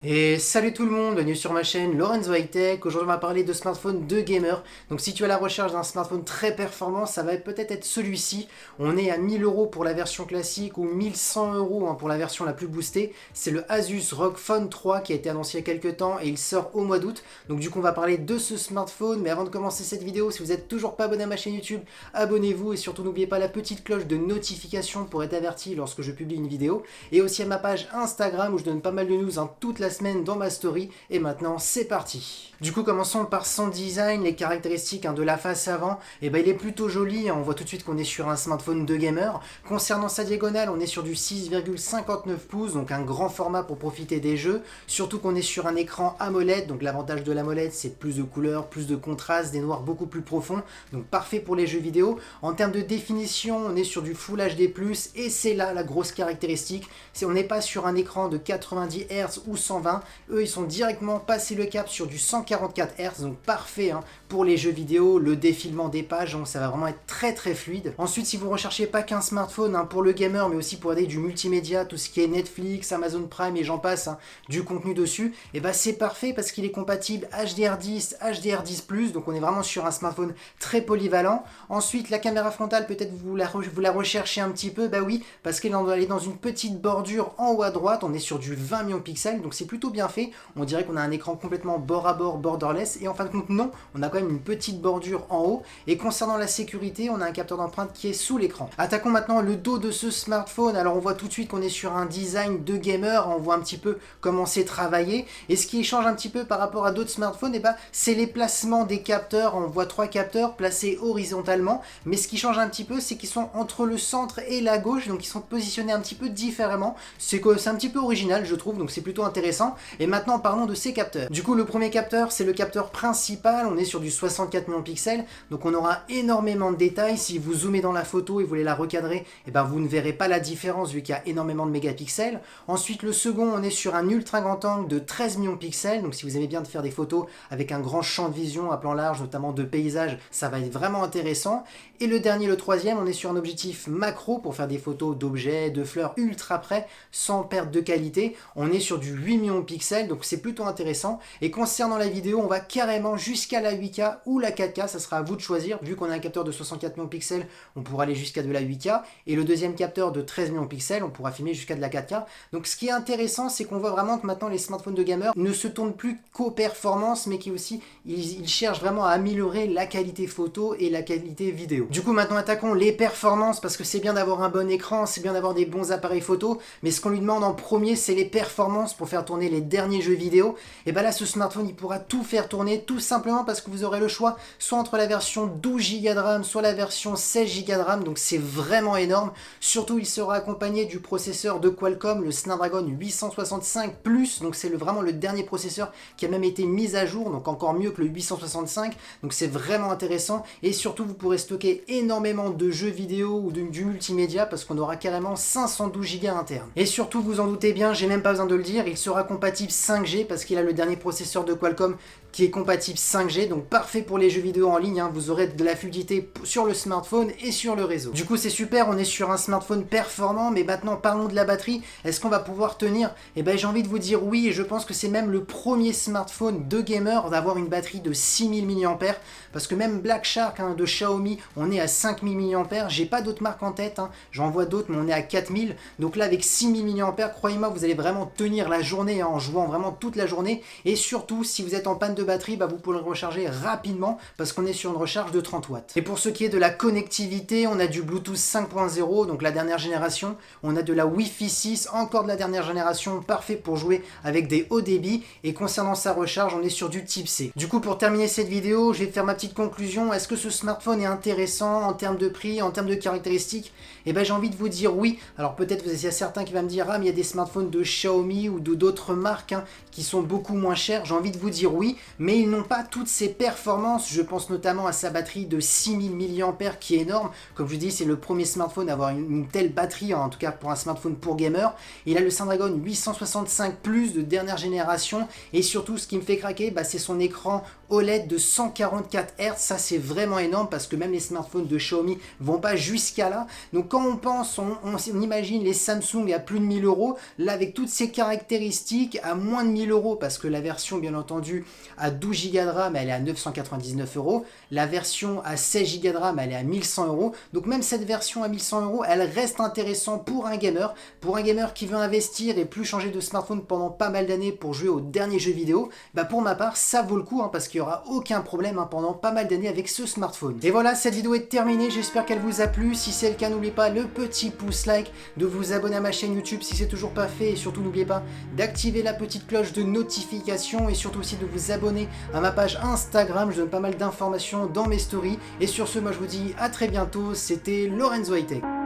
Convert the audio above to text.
Et salut tout le monde, bienvenue sur ma chaîne Lorenzo High Tech. Aujourd'hui on va parler de smartphone de gamer. Donc si tu es à la recherche d'un smartphone très performant, ça va peut-être être celui-ci. On est à 1000 euros pour la version classique ou 1100 euros pour la version la plus boostée. C'est le Asus ROG Phone 3 qui a été annoncé il y a quelques temps et il sort au mois d'août. Donc du coup on va parler de ce smartphone. Mais avant de commencer cette vidéo, si vous n'êtes toujours pas abonné à ma chaîne YouTube, abonnez-vous et surtout n'oubliez pas la petite cloche de notification pour être averti lorsque je publie une vidéo. Et aussi à ma page Instagram où je donne pas mal de news toute la semaine dans ma story. Et maintenant c'est parti. Du coup commençons par son design, les caractéristiques de la face avant. Et il est plutôt joli, on voit tout de suite qu'on est sur un smartphone de gamer. Concernant sa diagonale, on est sur du 6,59 pouces, donc un grand format pour profiter des jeux. Surtout qu'on est sur un écran AMOLED, donc l'avantage de l'AMOLED c'est plus de couleurs, plus de contraste, des noirs beaucoup plus profonds, donc parfait pour les jeux vidéo. En termes de définition, on est sur du Full HD+, et c'est là la grosse caractéristique, on n'est pas sur un écran de 90 Hz ou 120, eux ils sont directement passés le cap sur du 144 Hz, donc parfait pour les jeux vidéo, le défilement des pages, donc ça va vraiment être très très fluide. Ensuite, si vous recherchez pas qu'un smartphone pour le gamer, mais aussi pour aller du multimédia, tout ce qui est Netflix, Amazon Prime et j'en passe, du contenu dessus, et c'est parfait parce qu'il est compatible HDR10, HDR10+, donc on est vraiment sur un smartphone très polyvalent. Ensuite, la caméra frontale, peut-être vous la recherchez un petit peu, oui, parce qu'elle est dans une petite bordure en haut à droite, on est sur du 20 millions de pixels, donc c'est plutôt bien fait. On dirait qu'on a un écran complètement bord à bord, borderless, et en fin de compte non, on a quand même une petite bordure en haut. Et concernant la sécurité, on a un capteur d'empreinte qui est sous l'écran. Attaquons maintenant le dos de ce smartphone. Alors on voit tout de suite qu'on est sur un design de gamer, on voit un petit peu comment c'est travaillé, et ce qui change un petit peu par rapport à d'autres smartphones, c'est les placements des capteurs. On voit 3 capteurs placés horizontalement, mais ce qui change un petit peu, c'est qu'ils sont entre le centre et la gauche, donc ils sont positionnés un petit peu différemment. C'est un petit peu original je trouve, donc c'est plutôt intéressant. Et maintenant parlons de ces capteurs. Du coup le premier capteur c'est le capteur principal, on est sur du 64 millions de pixels, donc on aura énormément de détails. Si vous zoomez dans la photo et vous voulez la recadrer, vous ne verrez pas la différence vu qu'il y a énormément de mégapixels. Ensuite le second, on est sur un ultra grand angle de 13 millions de pixels, donc si vous aimez bien de faire des photos avec un grand champ de vision à plan large, notamment de paysages, ça va être vraiment intéressant. Et le dernier, le troisième, on est sur un objectif macro pour faire des photos d'objets, de fleurs ultra près, sans perte de qualité. On est sur du 8 millions de pixels, donc c'est plutôt intéressant. Et concernant la vidéo, on va carrément jusqu'à la 8K ou la 4K, ça sera à vous de choisir. Vu qu'on a un capteur de 64 millions de pixels, on pourra aller jusqu'à de la 8K. Et le deuxième capteur de 13 millions de pixels, on pourra filmer jusqu'à de la 4K. Donc ce qui est intéressant, c'est qu'on voit vraiment que maintenant les smartphones de gamers ne se tournent plus qu'aux performances, mais qui aussi, ils cherchent vraiment à améliorer la qualité photo et la qualité vidéo. Du coup maintenant attaquons les performances, parce que c'est bien d'avoir un bon écran, c'est bien d'avoir des bons appareils photo, mais ce qu'on lui demande en premier c'est les performances pour faire tourner les derniers jeux vidéo. Et là ce smartphone il pourra tout faire tourner, tout simplement parce que vous aurez le choix soit entre la version 12 Go de RAM, soit la version 16 Go de RAM, donc c'est vraiment énorme. Surtout il sera accompagné du processeur de Qualcomm, le Snapdragon 865+, donc c'est vraiment le dernier processeur qui a même été mis à jour, donc encore mieux que le 865, donc c'est vraiment intéressant. Et surtout vous pourrez stocker énormément de jeux vidéo ou du multimédia, parce qu'on aura carrément 512 Go interne. Et surtout vous en doutez bien, j'ai même pas besoin de le dire, il sera compatible 5G parce qu'il a le dernier processeur de Qualcomm qui est compatible 5G, donc parfait pour les jeux vidéo en ligne, vous aurez de la fluidité sur le smartphone et sur le réseau. Du coup c'est super, on est sur un smartphone performant, mais maintenant parlons de la batterie. Est-ce qu'on va pouvoir tenir? J'ai envie de vous dire oui, et je pense que c'est même le premier smartphone de gamer d'avoir une batterie de 6000 mAh, parce que même Black Shark de Xiaomi, on est à 5000 mAh, j'ai pas d'autres marques en tête, j'en vois d'autres mais on est à 4000, donc là avec 6000 mAh, croyez-moi vous allez vraiment tenir la journée en jouant vraiment toute la journée. Et surtout si vous êtes en panne de batterie, vous pourrez le recharger rapidement parce qu'on est sur une recharge de 30 watts. Et pour ce qui est de la connectivité, on a du Bluetooth 5.0, donc la dernière génération, on a de la Wi-Fi 6, encore de la dernière génération, parfait pour jouer avec des hauts débits. Et concernant sa recharge, on est sur du type C. Du coup pour terminer cette vidéo, je vais faire ma petite conclusion. Est-ce que ce smartphone est intéressant en termes de prix, en termes de caractéristiques? J'ai envie de vous dire oui. Alors peut-être il y a certains qui vont me dire mais il y a des smartphones de Xiaomi ou d'autres marques qui sont beaucoup moins chers. J'ai envie de vous dire oui, mais ils n'ont pas toutes ces performances. Je pense notamment à sa batterie de 6000 mAh qui est énorme. Comme je vous dis, c'est le premier smartphone à avoir une telle batterie, en tout cas pour un smartphone pour gamer. Il a le Snapdragon 865 Plus de dernière génération, et surtout ce qui me fait craquer, c'est son écran OLED de 144 Hz. Ça c'est vraiment énorme parce que même les smartphones de Xiaomi vont pas jusqu'à là. Donc quand on pense, on imagine les Samsung à plus de 1000 euros, là avec toutes ces caractéristiques à moins de 1000 euros, parce que la version bien entendu à 12 Go de RAM elle est à 999 euros, la version à 16 Go de RAM elle est à 1100 euros. Donc même cette version à 1100 euros elle reste intéressante pour un gamer qui veut investir et plus changer de smartphone pendant pas mal d'années pour jouer aux derniers jeux vidéo. Pour ma part ça vaut le coup, parce qu'il n'y aura aucun problème pendant pas mal d'années avec ce smartphone. Et voilà, cette vidéo est terminée, j'espère qu'elle vous a plu. Si c'est le cas, n'oubliez pas le petit pouce like, de vous abonner à ma chaîne YouTube si c'est toujours pas fait, et surtout n'oubliez pas d'activer la petite cloche de notification, et surtout aussi de vous abonner à ma page Instagram, je donne pas mal d'informations dans mes stories. Et sur ce, moi je vous dis à très bientôt, c'était Lorenzo High Tech.